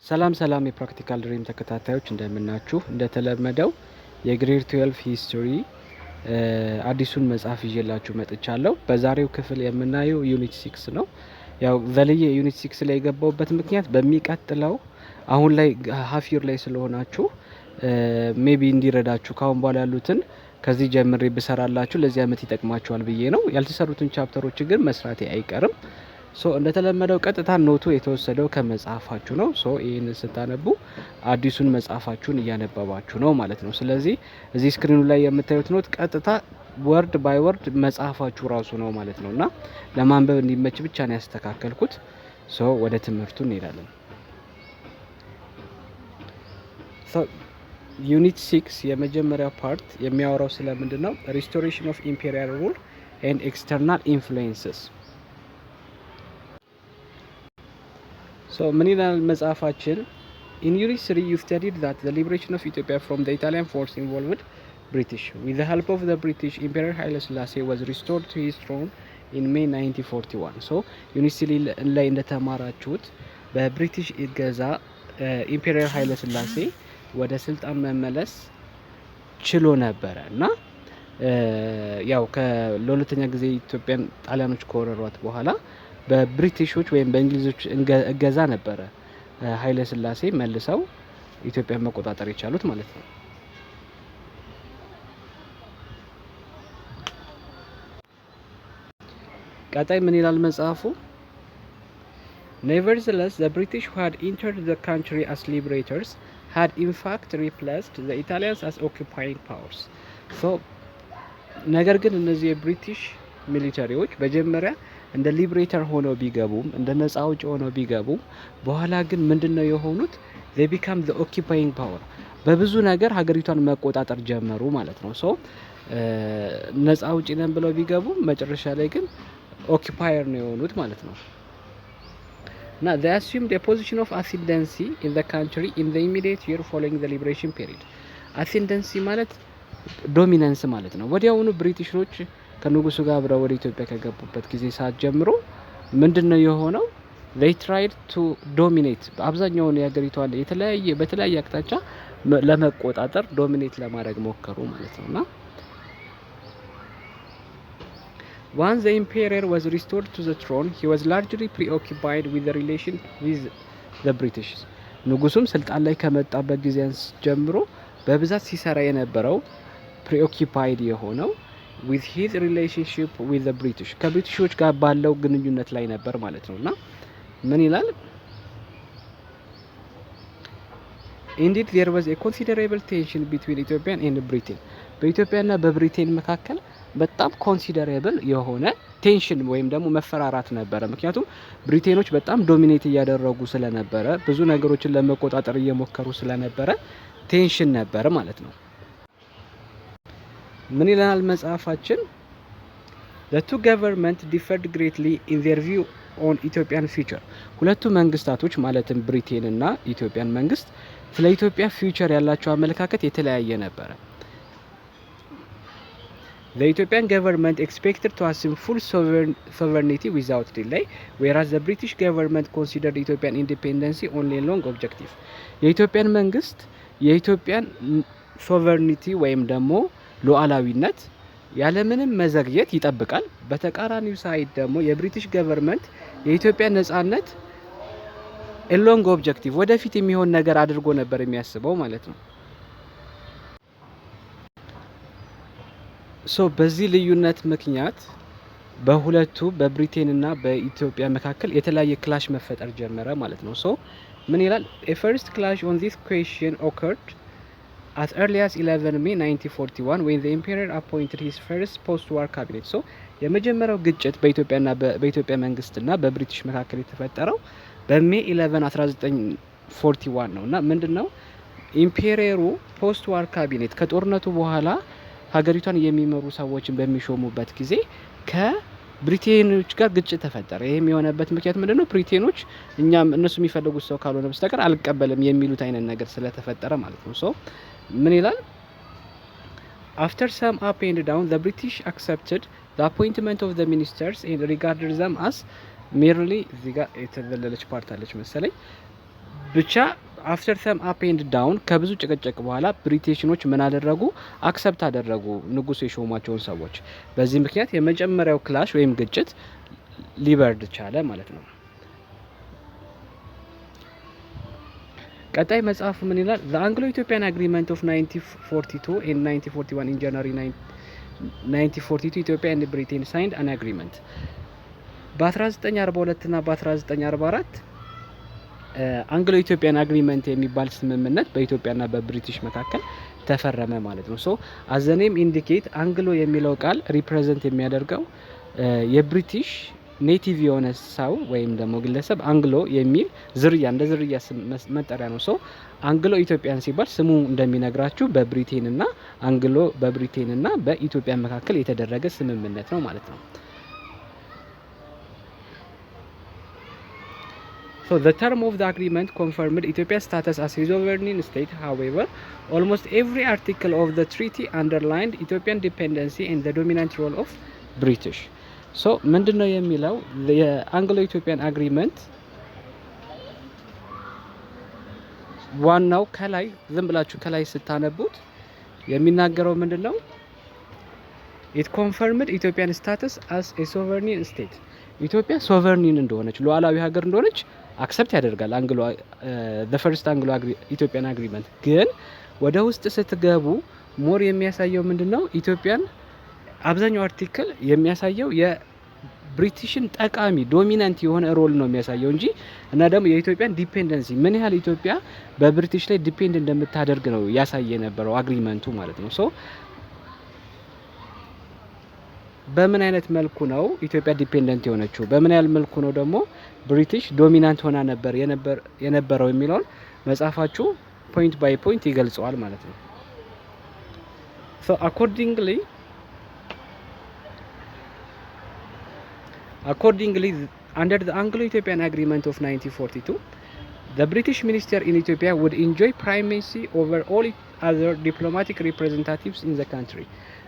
ሰላም ሰላም የፕራክቲካል ድሪም ተከታታዮች እንደምናችሁ። እንደተለመደው የግሬድ 12 ሂስቶሪ አዲሱን መጽሐፍ ይዤላችሁ መጥቻለሁ። በዛሬው ክፍል የምናየው ዩኒት 6 ነው። ያው ዘልዬ ዩኒት 6 ላይ የገባውበት ምክንያት በሚቀጥለው አሁን ላይ ሀፊር ላይ ስለሆናችሁ ሜቢ እንዲረዳችሁ ካሁን በኋላ ያሉትን ከዚህ ጀምሬ ብሰራላችሁ ለዚህ አመት ይጠቅማችኋል ብዬ ነው። ያልተሰሩትን ቻፕተሮች ግን መስራቴ አይቀርም። እንደተለመደው ቀጥታ ኖቱ የተወሰደው ከመጽሐፋችሁ ነው። ይህንን ስታነቡ አዲሱን መጽሐፋችሁን እያነበባችሁ ነው ማለት ነው። ስለዚህ እዚህ ስክሪኑ ላይ የምታዩት ኖት ቀጥታ ወርድ ባይ ወርድ መጽሐፋችሁ ራሱ ነው ማለት ነው እና ለማንበብ እንዲመች ብቻ ነው ያስተካከልኩት። ወደ ትምህርቱ እንሄዳለን። ዩኒት 6 የመጀመሪያው ፓርት የሚያወራው ስለምንድን ነው? ሪስቶሬሽን ኦፍ ኢምፔሪያል ሩል ኤንድ ኤክስተርናል ኢንፍሉዌንስስ። ምን ይላል መጽሐፋችን? In Unit 3 you studied that the liberation of Ethiopia from the Italian force involved British. With the help of the British, Imperial Haile Selassie was restored to his throne in May 1941. Unit 3 ላይ እንደተማራችሁት በብሪቲሽ እገዛ ኢምፔሪያል ኃይለ ሥላሴ ወደ ስልጣን መመለስ ችሎ ነበረ እና ያው ለሁለተኛ ጊዜ ኢትዮጵያን ጣሊያኖች ከወረሯት በኋላ በብሪቲሾች ወይም በእንግሊዞች እገዛ ነበረ ኃይለ ሥላሴ መልሰው ኢትዮጵያን መቆጣጠር የቻሉት ማለት ነው። ቀጣይ ምን ይላል መጽሐፉ? Nevertheless, the British who had entered the country as liberators had in fact replaced the Italians as occupying powers. ነገር ግን እነዚህ የብሪቲሽ ሚሊተሪዎች በመጀመሪያ እንደ ሊብሬተር ሆነው ቢገቡም እንደ ነፃ አውጪ ሆነው ቢገቡም በኋላ ግን ምንድነው የሆኑት? they become the occupying power በብዙ ነገር ሀገሪቷን መቆጣጠር ጀመሩ ማለት ነው። ነፃ አውጪ ነን ብለው ቢገቡም መጨረሻ ላይ ግን ኦኪፓየር ነው የሆኑት ማለት ነው። እና they assumed a position of ascendancy in the country in the immediate year following the liberation period. ascendancy ማለት ዶሚናንስ ማለት ነው። ወዲያውኑ ብሪቲሾች ከንጉሱ ጋር አብረው ወደ ኢትዮጵያ ከገቡበት ጊዜ ሰዓት ጀምሮ ምንድነው የሆነው? they tried to dominate አብዛኛውን የሀገሪቷን በተለያየ አቅጣጫ ለመቆጣጠር ዶሚኔት ለማድረግ ሞከሩ ማለት ነውና once the emperor was restored to the throne he was largely preoccupied with the relation with the British. ንጉሱም ስልጣን ላይ ከመጣበት ጊዜ ጀምሮ በብዛት ሲሰራ የነበረው preoccupied የሆነው with his relationship with the British ከብሪቲሾች ጋር ባለው ግንኙነት ላይ ነበር ማለት ነውና ምን ይላል? Indeed there was a considerable tension between Ethiopia and Britain. በኢትዮጵያና በብሪቴን መካከል በጣም ኮንሲደሬብል የሆነ ቴንሽን ወይም ደግሞ መፈራራት ነበረ። ምክንያቱም ብሪቴኖች በጣም ዶሚኔት እያደረጉ ስለነበረ ብዙ ነገሮችን ለመቆጣጠር እየሞከሩ ስለነበረ ቴንሽን ነበር ማለት ነው። ምን ይላል መጽሐፋችን? The two governments differed greatly in their view on Ethiopian future. ሁለቱ መንግስታቶች ማለትም ብሪቴን እና ኢትዮጵያን መንግስት ስለ ኢትዮጵያ ፊውቸር ያላቸው አመለካከት የተለያየ ነበረ። The Ethiopian government expected to assume full sovereignty without delay, whereas the British government considered Ethiopian independence only a long objective. የኢትዮጵያን መንግስት የኢትዮጵያን ሶቨርኒቲ ወይም ደግሞ ሉዓላዊነት ያለምንም መዘግየት ይጠብቃል። በተቃራኒው ሳይድ ደግሞ የብሪቲሽ ገቨርንመንት የኢትዮጵያ ነጻነት a long objective ወደፊት የሚሆን ነገር አድርጎ ነበር የሚያስበው ማለት ነው። በዚህ ልዩነት ምክንያት በሁለቱ በብሪቴንና በኢትዮጵያ መካከል የተለያየ ክላሽ መፈጠር ጀመረ ማለት ነው። ምን ይላል? A first clash on this question occurred as early as 11 May 1941 when the Imperial appointed his first post-war cabinet. የመጀመሪያው ግጭት በኢትዮጵያ መንግስትና በብሪቲሽ መካከል የተፈጠረው በሜይ 11 1941 ነውና ምንድነው ኢምፔሪየሩ ፖስት ዋር ካቢኔት ከጦርነቱ በኋላ ሀገሪቷን የሚመሩ ሰዎችን በሚሾሙበት ጊዜ ከብሪቴኖች ጋር ግጭት ተፈጠረ። ይሄም የሆነበት ምክንያት ምንድነው? ብሪቴኖች እነሱ የሚፈልጉት ሰው ካልሆነ በስተቀር አልቀበልም የሚሉት አይነት ነገር ስለተፈጠረ ማለት ነው። ምን ይላል? After some up and down, the British accepted the appointment of the ministers and regarded them as merely እዚህ ጋር የተዘለለች ፓርት አለች መሰለኝ ብቻ አፍተር ሰም አፕ ኤንድ ዳውን ከብዙ ጭቅጭቅ በኋላ ብሪቲሽኖች ምን አደረጉ? አክሰፕት አደረጉ ንጉሱ የሾሟቸውን ሰዎች። በዚህ ምክንያት የመጀመሪያው ክላሽ ወይም ግጭት ሊበርድ ቻለ ማለት ነው። ቀጣይ መጽሐፉ ምን ይላል? The Anglo-Ethiopian Agreement of 1942 and 1941 in January 1942 ኢትዮጵያ and Britain signed an agreement። በ1942 እና በ1944 አንግሎ ኢትዮጵያን አግሪመንት የሚባል ስምምነት በኢትዮጵያና በብሪቲሽ መካከል ተፈረመ ማለት ነው። ሶ አዘኔም ኢንዲኬት አንግሎ የሚለው ቃል ሪፕሬዘንት የሚያደርገው የብሪቲሽ ኔቲቭ የሆነ ሰው ወይም ደግሞ ግለሰብ አንግሎ የሚል ዝርያ እንደ ዝርያ መጠሪያ ነው። ሶ አንግሎ ኢትዮጵያን ሲባል ስሙ እንደሚነግራችሁ በብሪቴንና አንግሎ በብሪቴንና በኢትዮጵያ መካከል የተደረገ ስምምነት ነው ማለት ነው። So the term of the agreement confirmed Ethiopia's status as a sovereign state. However, almost every article of the treaty underlined Ethiopian dependency and the dominant role of British. So ምንድነው የሚለው የአንግሎ ኢትዮጵያን አግሪመንት ዋናው ከላይ ዝም ብላችሁ ከላይ ስታነቡት የሚናገረው ምንድነው? It confirmed Ethiopian status as a sovereign state. ኢትዮጵያ ሶቨርኒን እንደሆነች ሉዓላዊ ሀገር እንደሆነች አክሰፕት ያደርጋል አንግሎ the first anglo ኢትዮጵያን አግሪመንት። ግን ወደ ውስጥ ስትገቡ ሞር የሚያሳየው ምንድነው? ኢትዮጵያን አብዛኛው አርቲክል የሚያሳየው የብሪቲሽን ጠቃሚ ዶሚናንት የሆነ ሮል ነው የሚያሳየው እንጂ እና ደግሞ የኢትዮጵያን ዲፔንደንሲ ምን ያህል ኢትዮጵያ በብሪቲሽ ላይ ዲፔንድ እንደምታደርግ ነው ያሳየ የነበረው አግሪመንቱ ማለት ነው። ሶ በምን አይነት መልኩ ነው ኢትዮጵያ ዲፔንደንት የሆነችው? በምን ያህል መልኩ ነው ደግሞ ብሪቲሽ ዶሚናንት ሆና የነበረው የሚለውን መጽሐፋችሁ ፖይንት ባይ ፖይንት ይገልጸዋል ማለት ነው። So accordingly under the Anglo-Ethiopian Agreement of 1942 the British minister in Ethiopia would enjoy primacy over all other diplomatic representatives in the country።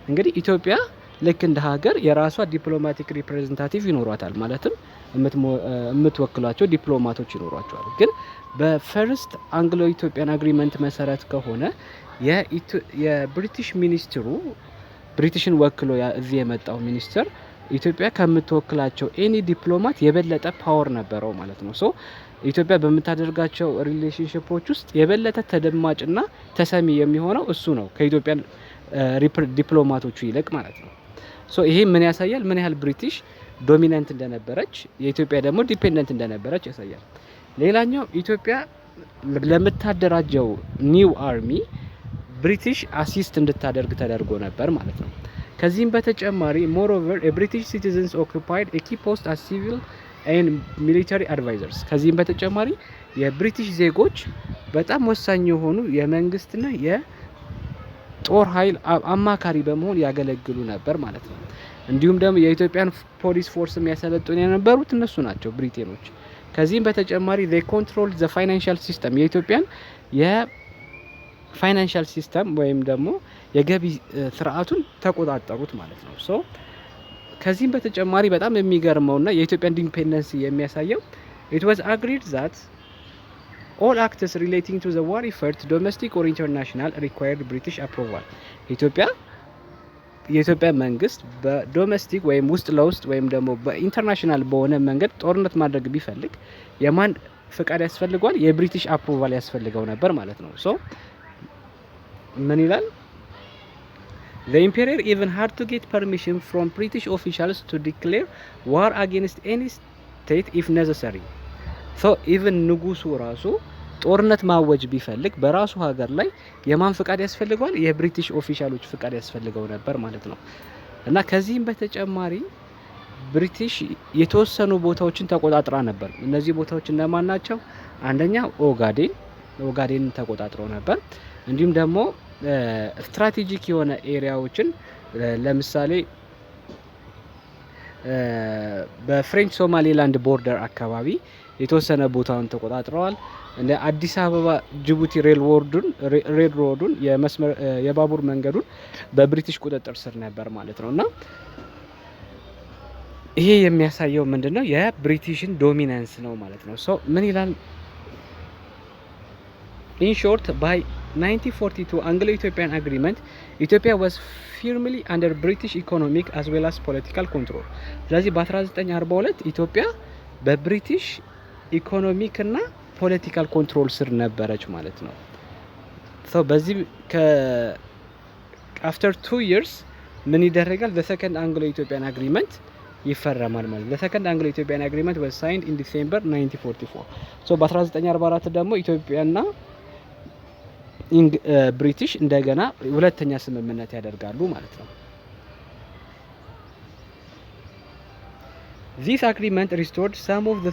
እንግዲህ ኢትዮጵያ ልክ እንደ ሀገር የራሷ ዲፕሎማቲክ ሪፕሬዘንታቲቭ ይኖሯታል። ማለትም የምትወክሏቸው ዲፕሎማቶች ይኖሯቸዋል። ግን በፈርስት አንግሎ ኢትዮጵያን አግሪመንት መሰረት ከሆነ የብሪቲሽ ሚኒስትሩ ብሪቲሽን ወክሎ እዚህ የመጣው ሚኒስትር ኢትዮጵያ ከምትወክላቸው ኤኒ ዲፕሎማት የበለጠ ፓወር ነበረው ማለት ነው። ሶ ኢትዮጵያ በምታደርጋቸው ሪሌሽንሺፖች ውስጥ የበለጠ ተደማጭና ተሰሚ የሚሆነው እሱ ነው ከኢትዮጵያ ዲፕሎማቶቹ ይልቅ ማለት ነው። ሶ ይሄ ምን ያሳያል? ምን ያህል ብሪቲሽ ዶሚናንት እንደነበረች የኢትዮጵያ ደግሞ ዲፔንደንት እንደነበረች ያሳያል። ሌላኛው ኢትዮጵያ ለምታደራጀው ኒው አርሚ ብሪቲሽ አሲስት እንድታደርግ ተደርጎ ነበር ማለት ነው። ከዚህም በተጨማሪ moreover a British citizens occupied a key post as civil and military advisors። ከዚህም በተጨማሪ የብሪቲሽ ዜጎች በጣም ወሳኝ የሆኑ የመንግስትና የጦር ኃይል አማካሪ በመሆን ያገለግሉ ነበር ማለት ነው። እንዲሁም ደግሞ የኢትዮጵያን ፖሊስ ፎርስ የሚያሰለጥኑ የነበሩት እነሱ ናቸው ብሪቴኖች። ከዚህም በተጨማሪ they controlled the financial system የኢትዮጵያን የፋይናንሻል ሲስተም ወይም ደግሞ የገቢ ስርዓቱን ተቆጣጠሩት ማለት ነው። ሶ ከዚህም በተጨማሪ በጣም የሚገርመውና የኢትዮጵያን ኢንዲፔንደንስ የሚያሳየው it was agreed that all acts relating to the war effort domestic or international required British approval። የኢትዮጵያ መንግስት በዶሜስቲክ ወይም ውስጥ ለውስጥ ወይም ደግሞ በኢንተርናሽናል በሆነ መንገድ ጦርነት ማድረግ ቢፈልግ የማን ፍቃድ ያስፈልገዋል? የብሪቲሽ አፕሩቫል ያስፈልገው ነበር ማለት ነው። ሶ ምን ይላል? The Imperial even had to get permission from British officials to declare war against any state if necessary. So even ንጉሱ ራሱ ጦርነት ማወጅ ቢፈልግ በራሱ ሀገር ላይ የማን ፍቃድ ያስፈልገዋል? የብሪቲሽ ኦፊሻሎች ፍቃድ ያስፈልገው ነበር ማለት ነው። እና ከዚህም በተጨማሪ ብሪቲሽ የተወሰኑ ቦታዎችን ተቆጣጥራ ነበር። እነዚህ ቦታዎች እነማን ናቸው? አንደኛ ኦጋዴን ተቆጣጥረው ነበር። እንዲሁም ደግሞ ስትራቴጂክ የሆነ ኤሪያዎችን ለምሳሌ በፍሬንች ሶማሌላንድ ቦርደር አካባቢ የተወሰነ ቦታውን ተቆጣጥረዋል። እንደ አዲስ አበባ ጅቡቲ ሬል ሮዱን የባቡር መንገዱን በብሪቲሽ ቁጥጥር ስር ነበር ማለት ነው። እና ይሄ የሚያሳየው ምንድነው? የብሪቲሽን ዶሚናንስ ነው ማለት ነው። ሶ ምን ይላል? In short, by 1942 Anglo-Ethiopian agreement, Ethiopia was firmly under British economic as well as political control. ስለዚህ በ1942 ኢትዮጵያ በብሪቲሽ ኢኮኖሚክ እና ፖለቲካል ኮንትሮል ስር ነበረች ማለት ነው። ሶ በዚህ after 2 years ምን ይደረጋል? the second Anglo-Ethiopian agreement ይፈረማል ማለት ነው። the second Anglo-Ethiopian agreement was signed in December 1944. ሶ በ1944 ደግሞ ኢትዮጵያና ብሪቲሽ እንደገና ሁለተኛ ስምምነት ያደርጋሉ ማለት ነው። This agreement restored some of the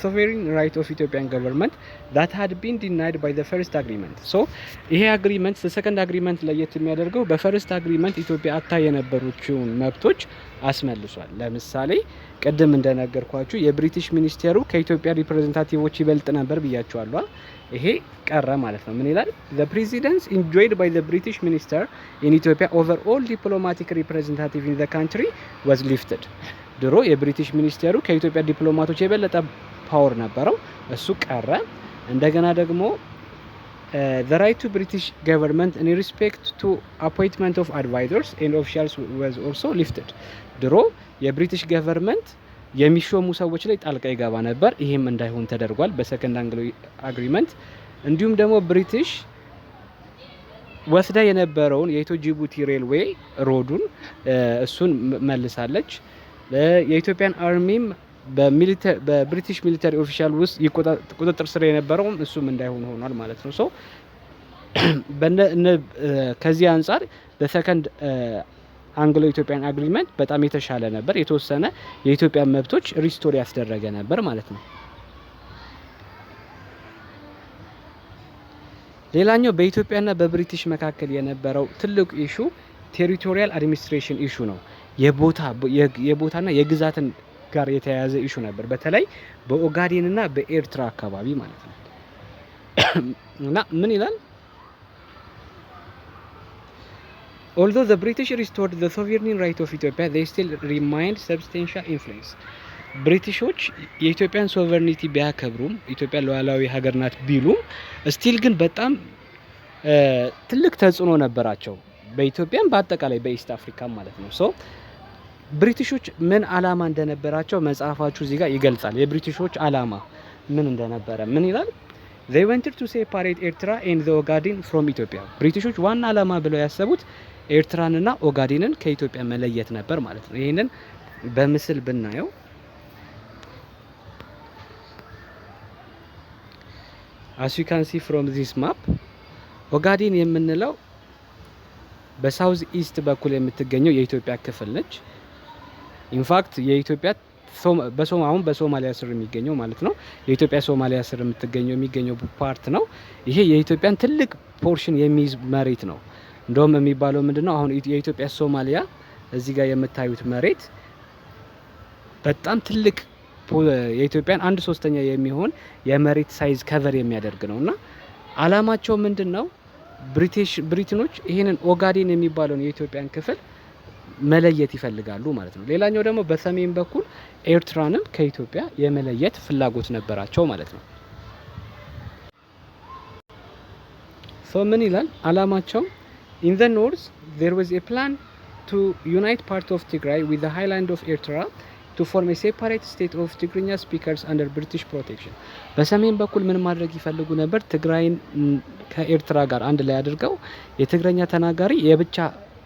sovereign right of Ethiopian government that had been denied by the first agreement. So ይሄ agreement the second agreement ለየት የሚያደርገው በፈርስት agreement ኢትዮጵያ አታ የነበሩትን መብቶች አስመልሷል። ለምሳሌ ቀደም እንደነገርኳችሁ የብሪቲሽ ሚኒስቴሩ ከኢትዮጵያ ሪፕሬዘንታቲቮች ይበልጥ ነበር ብያችኋለሁ። ይሄ ቀረ ማለት ነው። ምን ይላል? The precedence enjoyed by the British minister in Ethiopia over all diplomatic representatives in the country was lifted. ድሮ የብሪቲሽ ሚኒስቴሩ ከኢትዮጵያ ዲፕሎማቶች የበለጠ ፓወር ነበረው፣ እሱ ቀረ። እንደገና ደግሞ the right to British government in respect to appointment of advisors and officials was also lifted. ድሮ የብሪቲሽ ገቨርንመንት የሚሾሙ ሰዎች ላይ ጣልቃ ይገባ ነበር፣ ይሄም እንዳይሆን ተደርጓል በሰከንድ አንግሎ አግሪመንት። እንዲሁም ደግሞ ብሪቲሽ ወስዳ የነበረውን የኢትዮ ጅቡቲ ሬልዌይ ሮዱን እሱን መልሳለች። የኢትዮጵያን አርሚም በብሪቲሽ ሚሊተሪ ኦፊሻል ውስጥ ቁጥጥር ስር የነበረውም እሱም እንዳይሆን ሆኗል ማለት ነው። ሶ ከዚህ አንጻር በሰከንድ አንግሎ ኢትዮጵያን አግሪመንት በጣም የተሻለ ነበር፣ የተወሰነ የኢትዮጵያ መብቶች ሪስቶር ያስደረገ ነበር ማለት ነው። ሌላኛው በኢትዮጵያና በብሪቲሽ መካከል የነበረው ትልቁ ኢሹ ቴሪቶሪያል አድሚኒስትሬሽን ኢሹ ነው። የቦታና የግዛትን ጋር የተያያዘ ኢሹ ነበር፣ በተለይ በኦጋዴንና በኤርትራ አካባቢ ማለት ነው። እና ምን ይላል? Although the British restored the sovereign right of Ethiopia, they still remained substantial influence. ብሪቲሾች የኢትዮጵያን ሶቨርኒቲ ቢያከብሩም ኢትዮጵያ ሉዓላዊ ሀገር ናት ቢሉም ስቲል ግን በጣም ትልቅ ተጽዕኖ ነበራቸው በኢትዮጵያም በአጠቃላይ በኢስት አፍሪካ ማለት ነው። ሶ ብሪቲሾች ምን አላማ እንደነበራቸው መጽሐፋችሁ እዚህ ጋር ይገልጻል። የብሪቲሾች አላማ ምን እንደነበረ ምን ይላል? They wanted to separate Eritrea and the Ogaden from Ethiopia. ብሪቲሾች ዋና አላማ ብለው ያሰቡት ኤርትራንና ኦጋዴንን ከኢትዮጵያ መለየት ነበር ማለት ነው። ይሄንን በምስል ብናየው as you can see from this map ኦጋዴን የምንለው በሳውዝ ኢስት በኩል የምትገኘው የኢትዮጵያ ክፍል ነች። ኢንፋክት የኢትዮጵያ አሁን በሶማሊያ ስር የሚገኘው ማለት ነው። የኢትዮጵያ ሶማሊያ ስር የሚገኘው ፓርት ነው። ይሄ የኢትዮጵያን ትልቅ ፖርሽን የሚይዝ መሬት ነው። እንደውም የሚባለው ምንድነው አሁን የኢትዮጵያ ሶማሊያ እዚህ ጋር የምታዩት መሬት በጣም ትልቅ የኢትዮጵያን 1/3 የሚሆን የመሬት ሳይዝ ከቨር የሚያደርግ ነውና አላማቸው ምንድነው? ብሪቲኖች ይሄንን ኦጋዴን የሚባለውን የኢትዮጵያን ክፍል መለየት ይፈልጋሉ ማለት ነው። ሌላኛው ደግሞ በሰሜን በኩል ኤርትራንም ከኢትዮጵያ የመለየት ፍላጎት ነበራቸው ማለት ነው። ሶ ምን ይላል አላማቸው? In the north there was a plan to unite part of Tigray with the highland of Eritrea to form a separate state of Tigrinya speakers under British protection. በሰሜን በኩል ምን ማድረግ ይፈልጉ ነበር? ትግራይን ከኤርትራ ጋር አንድ ላይ አድርገው የትግረኛ ተናጋሪ የብቻ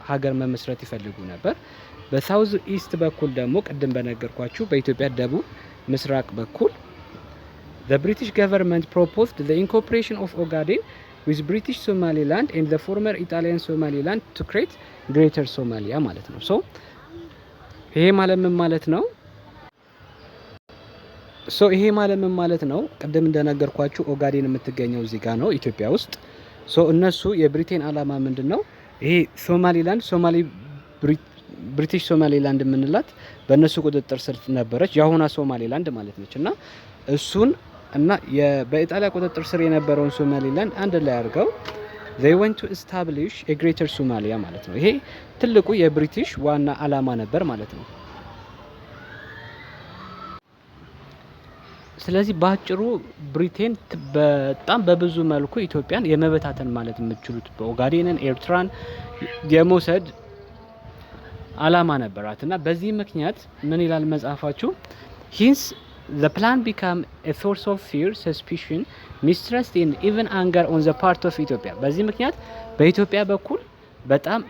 ሀገር መመስረት ይፈልጉ ነበር። በሳውዝ ኢስት በኩል ደግሞ ቅድም በነገርኳችሁ በኢትዮጵያ ደቡብ ምስራቅ በኩል the British government proposed the incorporation of Ogaden with British Somaliland and the former Italian Somaliland to create Greater Somalia ማለት ነው። ሶ ይሄ ማለት ምን ማለት ነው? ቅድም እንደነገርኳችሁ ኦጋዴን የምትገኘው እዚህ ጋር ነው ኢትዮጵያ ውስጥ። ሶ እነሱ የብሪቴን አላማ ምንድነው? ይሄ ሶማሊላንድ ብሪቲሽ ሶማሊላንድ የምንላት በእነሱ ቁጥጥር ስር ነበረች፣ የአሁኗ ሶማሊላንድ ማለት ነች። እና እሱን እና በኢጣሊያ ቁጥጥር ስር የነበረውን ሶማሊላንድ አንድ ላይ አድርገው they went to establish a greater Somalia ማለት ነው። ይሄ ትልቁ የብሪቲሽ ዋና አላማ ነበር ማለት ነው። ስለዚህ ባጭሩ ብሪቴን በጣም በብዙ መልኩ ኢትዮጵያን የመበታተን ማለት የምትችሉት በኦጋዴንን ኤርትራን የመውሰድ አላማ ነበራት እና በዚህ ምክንያት ምን ይላል መጽሐፋችሁ? hence the plan became a source of fear, suspicion, mistrust and even anger on the part of Ethiopia። በዚህ ምክንያት በኢትዮጵያ በኩል በጣም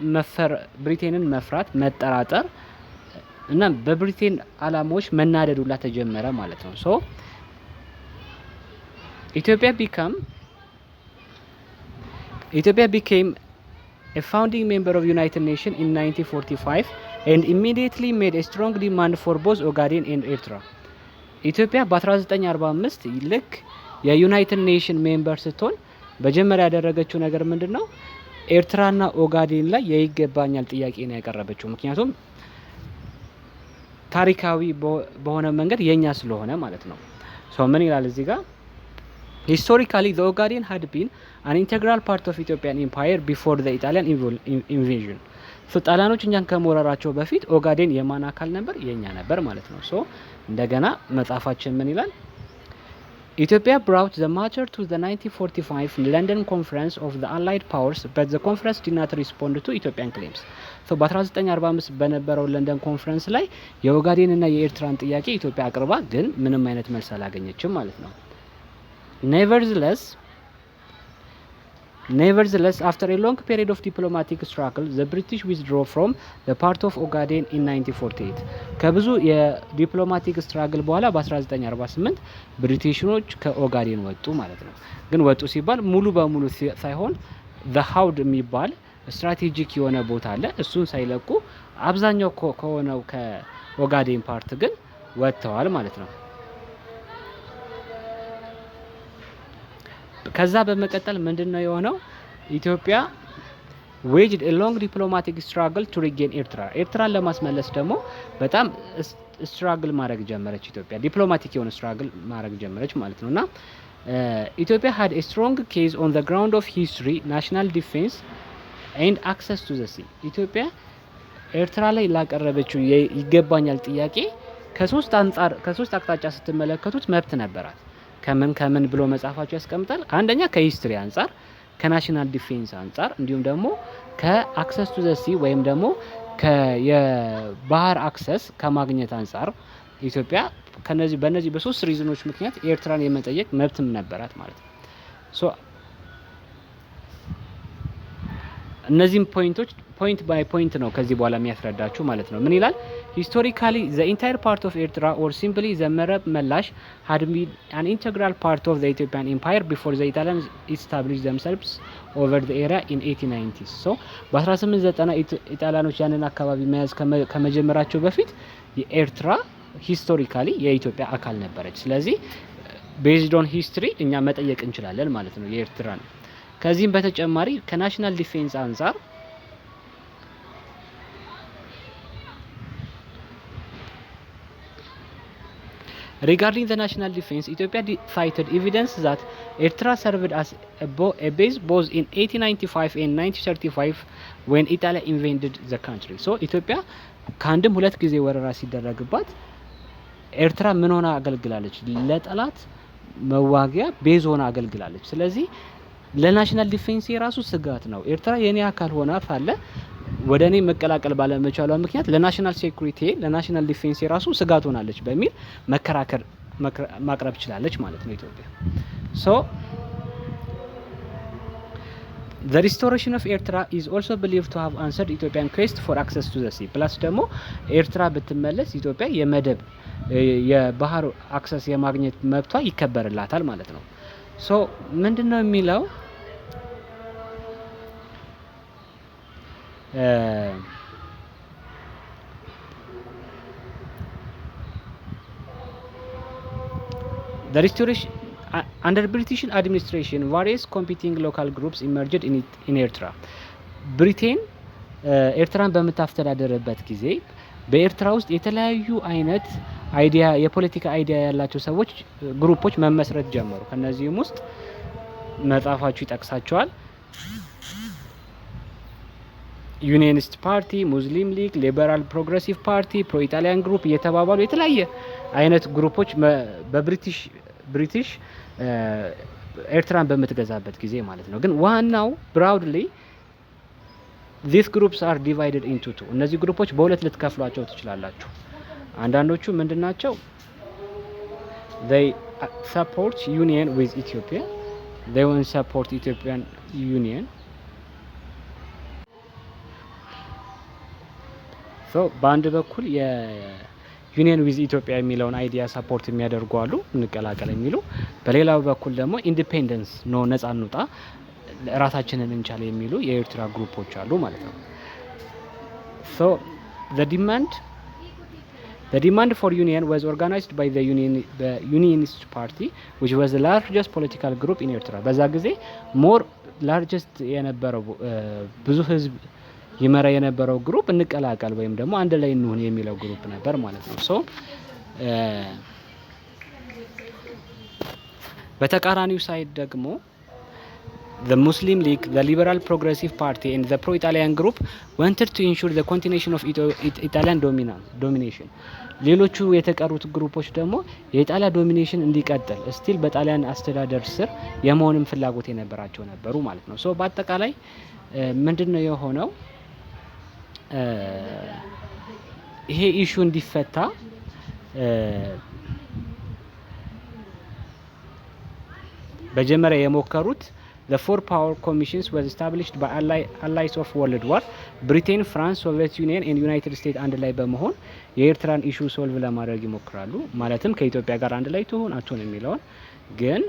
ብሪቴንን መፍራት፣ መጠራጠር እና በብሪቴን አላማዎች መናደዱላ ተጀመረ ማለት ነው። ሶ Ethiopia became a founding member of United Nations in 1945 and immediately made a strong demand for both Ogaden and Eritrea። ኢትዮጵያ በ1945 ልክ የዩናይትድ ኔሽን ሜምበር ስትሆን በመጀመሪያ ያደረገችው ነገር ምንድነው? ኤርትራና ኦጋዴን ላይ የይገባኛል ጥያቄ ነው ያቀረበችው። ምክንያቱም ታሪካዊ በሆነ መንገድ የኛ ስለሆነ ማለት ነው። ሶ ምን ይላል እዚህ ጋር? historically the Ogaden had been an integral part of Ethiopian empire before the Italian invasion። ጣሊያኖች እኛን ከመወረራቸው በፊት ኦጋዴን የማን አካል ነበር? የኛ ነበር ማለት ነው። ሶ እንደገና መጽሐፋችን ምን ይላል? Ethiopia brought the matter to the 1945 London Conference of the Allied Powers, but the conference did not respond to Ethiopian claims። so በ1945 በነበረው ለንደን ኮንፈረንስ ላይ የኦጋዴን እና የኤርትራን ጥያቄ ኢትዮጵያ አቅርባ ግን ምንም አይነት መልስ አላገኘችም ማለት ነው። Nevertheless, after a long period of diplomatic struggle, the British withdrew from the part of Ogaden in 1948። ከብዙ የዲፕሎማቲክ ስትራግል በኋላ በ1948 ብሪቲሽኖች ከኦጋዴን ወጡ ማለት ነው። ግን ወጡ ሲባል ሙሉ በሙሉ ሳይሆን the ሀውድ የሚባል ስትራቴጂክ የሆነ ቦታ አለ። እሱን ሳይለቁ አብዛኛው ከሆነው ከኦጋዴን ፓርት ግን ወጥተዋል ማለት ነው። ከዛ በመቀጠል ምንድነው የሆነው? ኢትዮጵያ waged a long diplomatic struggle to regain ኤርትራን ለማስመለስ ደግሞ በጣም ስትራግል ማድረግ ጀመረች። ኢትዮጵያ ዲፕሎማቲክ የሆነ ስትራግል ማድረግ ጀመረች ማለት ነውና ኢትዮጵያ had a strong case on the ground of history, national defense and access to the sea። ኢትዮጵያ ኤርትራ ላይ ላቀረበችው ይገባኛል ጥያቄ ከሶስት አቅጣጫ ስትመለከቱት መብት ነበራት። ከምን ብሎ መጽሐፋቸው ያስቀምጣል? አንደኛ ከሂስትሪ አንጻር፣ ከናሽናል ዲፌንስ አንጻር እንዲሁም ደግሞ ከአክሰስ ቱ ዘ ሲ ወይም ደግሞ የባህር አክሰስ ከማግኘት አንጻር ኢትዮጵያ በእነዚህ በሶስት ሪዝኖች ምክንያት ኤርትራን የመጠየቅ መብትም ነበራት ማለት ነው። ሶ እነዚህም ፖይንት ባይ ፖይንት ነው ከዚህ በኋላ የሚያስረዳችሁ ማለት ነው። ምን ይላል? historically the entire part of Eritrea or simply the Merab Melash had been an integral part of the Ethiopian empire before the Italians established themselves over the area in 1890s። so በ1890 ኢጣሊያኖች ያንን አካባቢ መያዝ ከመጀመራቸው በፊት የኤርትራ ሂስቶሪካሊ የኢትዮጵያ አካል ነበረች። ስለዚህ ቤዝድ ኦን ሂስትሪ እኛ መጠየቅ እንችላለን ማለት ነው የኤርትራን። ከዚህም በተጨማሪ ከናሽናል ዲፌንስ አንጻር regarding the national defense, Ethiopia cited evidence that Eritrea served as a base both in 1895 and 1935 when Italy invaded the country። so ኢትዮጵያ ከአንድም ሁለት ጊዜ ወረራ ሲደረግባት ኤርትራ ምን ሆና አገልግላለች? ለጠላት መዋጊያ ቤዝ ሆና አገልግላለች። ስለዚህ ለናሽናል ዲፌንስ የራሱ ስጋት ነው። ኤርትራ የኔ አካል ሆና ሳለ ወደ እኔ መቀላቀል ባለመቻሏ ምክንያት ለናሽናል ሴኩሪቲ ለናሽናል ዲፌንስ የራሱ ስጋት ሆናለች በሚል መከራከር ማቅረብ ችላለች ማለት ነው ኢትዮጵያ። ሶ the restoration of Eritrea is also believed to have answered Ethiopian quest for access to the sea። ፕላስ ደግሞ ኤርትራ ብትመለስ ኢትዮጵያ የባህር አክሰስ የማግኘት መብቷ ይከበርላታል ማለት ነው። ሶ ምንድነው የሚለው? The restoration under British administration various competing local groups emerged in Eritrea። ብሪቴን ኤርትራን በምታስተዳደርበት ጊዜ በኤርትራ ውስጥ የተለያዩ አይነት አይዲያ የፖለቲካ አይዲያ ያላቸው ሰዎች ግሩፖች መመስረት ጀመሩ። ከነዚህም ውስጥ መጽሐፋችሁ ይጠቅሳቸዋል። ዩኒየኒስት ፓርቲ፣ ሙስሊም ሊግ፣ ሊበራል ፕሮግሬሲቭ ፓርቲ፣ ፕሮ ኢጣሊያን ግሩፕ እየተባባሉ የተለያየ አይነት ግሩፖች ብሪቲሽ ኤርትራን በምትገዛበት ጊዜ ማለት ነው። ግን ዋናው ብራውድሊ these groups are divided into two እነዚህ ግሩፖች በሁለት ልትከፍሏቸው ትችላላችሁ። አንዳንዶቹ ምንድናቸው? they support union with Ethiopia, they won't support Ethiopian union. so በአንድ በኩል የዩኒየን ዊዝ ኢትዮጵያ የሚለውን አይዲያ ሰፖርት የሚያደርጉ አሉ፣ እንቀላቀል የሚሉ። በሌላው በኩል ደግሞ ኢንዲፔንደንስ ነው፣ ነጻ እንውጣ፣ ራሳችንን እንቻል የሚሉ የኤርትራ ግሩፖች አሉ ማለት ነው። so the demand for union was organized by the unionist party which was the largest political group in Eritrea. በዛ ጊዜ largest የነበረው ብዙ ህዝብ ይመራ የነበረው ግሩፕ እንቀላቀል ወይም ደግሞ አንድ ላይ እንሁን የሚለው ግሩፕ ነበር ማለት ነው። so በተቃራኒው ሳይድ ደግሞ the Muslim League, the Liberal Progressive Party and the Pro-Italian group wanted to ensure the continuation of Italian domination. ሌሎቹ የተቀሩት ግሩፖች ደግሞ የኢጣሊያ ዶሚኔሽን እንዲቀጥል ስቲል በጣሊያን አስተዳደር ስር የመሆንም ፍላጎት የነበራቸው ነበሩ ማለት ነው። ሶ በአጠቃላይ ምንድነው የሆነው? ይሄ ኢሹ እንዲፈታ በጀመሪያ የሞከሩት the four power commissions was established by allies of world war Britain, France, Soviet Union and United States አንድ ላይ በመሆን የኤርትራን ኢሹ ሶልቭ ለማድረግ ይሞክራሉ። ማለትም ከኢትዮጵያ ጋር አንድ ላይ ትሆን የሚለውን ግን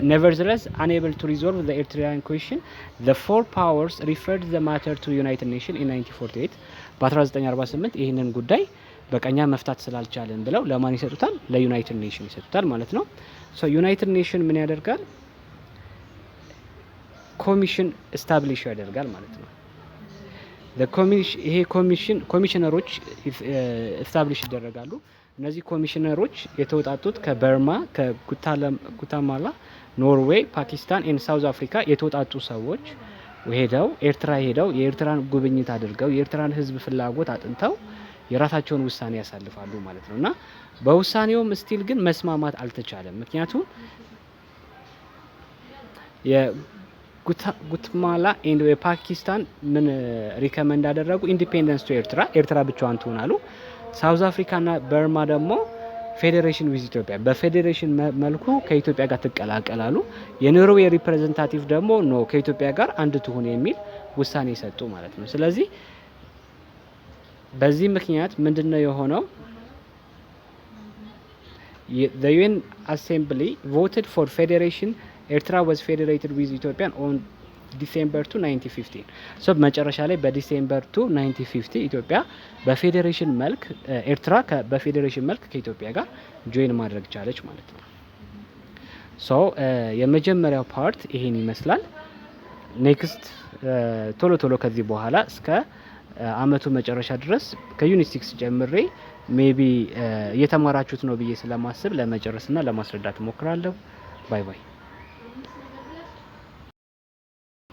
nevertheless unable to resolve the Eritrean question, the four powers referred the matter to United Nations in 1948 በ1948 ይህንን ጉዳይ በቀኛ መፍታት ስላልቻለን ብለው ለማን ይሰጡታል? ለዩናይትድ ኔሽን ይሰጡታል ማለት ነው። ሶ ዩናይትድ ኔሽን ምን ያደርጋል? ኮሚሽን ስታብሊሽ ያደርጋል ማለት ነው። ይሄ ኮሚሽነሮች ስታብሊሽ ይደረጋሉ። እነዚህ ኮሚሽነሮች የተወጣጡት ከበርማ፣ ከጉታማላ፣ ኖርዌይ፣ ፓኪስታን እና ሳውዝ አፍሪካ የተወጣጡ ሰዎች ኤርትራ ሄደው የኤርትራን ጉብኝት አድርገው የኤርትራን ሕዝብ ፍላጎት አጥንተው የራሳቸውን ውሳኔ ያሳልፋሉ ማለት ነው። እና በውሳኔውም ስቲል ግን መስማማት አልተቻለም። ምክንያቱም ጉትማላ ኤንድ የፓኪስታን ምን ሪከመንድ አደረጉ? ኢንዲፔንደንስ ቱ ኤርትራ ብቻዋን ትሆን አሉ። ሳውዝ አፍሪካና በርማ ደግሞ ፌዴሬሽን ዊዝ ኢትዮጵያ በፌዴሬሽን መልኩ ከኢትዮጵያ ጋር ትቀላቀላሉ። የኖርዌይ ሪፕሬዘንታቲቭ ደግሞ ኖ ከኢትዮጵያ ጋር አንድ ትሆን የሚል ውሳኔ ሰጡ ማለት ነው። ስለዚህ በዚህ ምክንያት ምንድነው የሆነው? the UN assembly voted for federation. ኤርትራ was federated with Ethiopia on December 2 1915 so መጨረሻ ላይ በዲሴምበር 2 1950 ኢትዮጵያ በፌዴሬሽን መልክ ኤርትራ በፌዴሬሽን መልክ ከኢትዮጵያ ጋር ጆይን ማድረግ ቻለች ማለት ነው። ሶ የመጀመሪያው ፓርት ይሄን ይመስላል። ኔክስት ቶሎ ከዚህ በኋላ እስከ አመቱ መጨረሻ ድረስ ከዩኒት 6 ጀምሬ ሜቢ እየተማራችሁት ነው ብዬ ስለማስብ ለመጨረስና ለማስረዳት ሞክራለሁ። ባይ ባይ።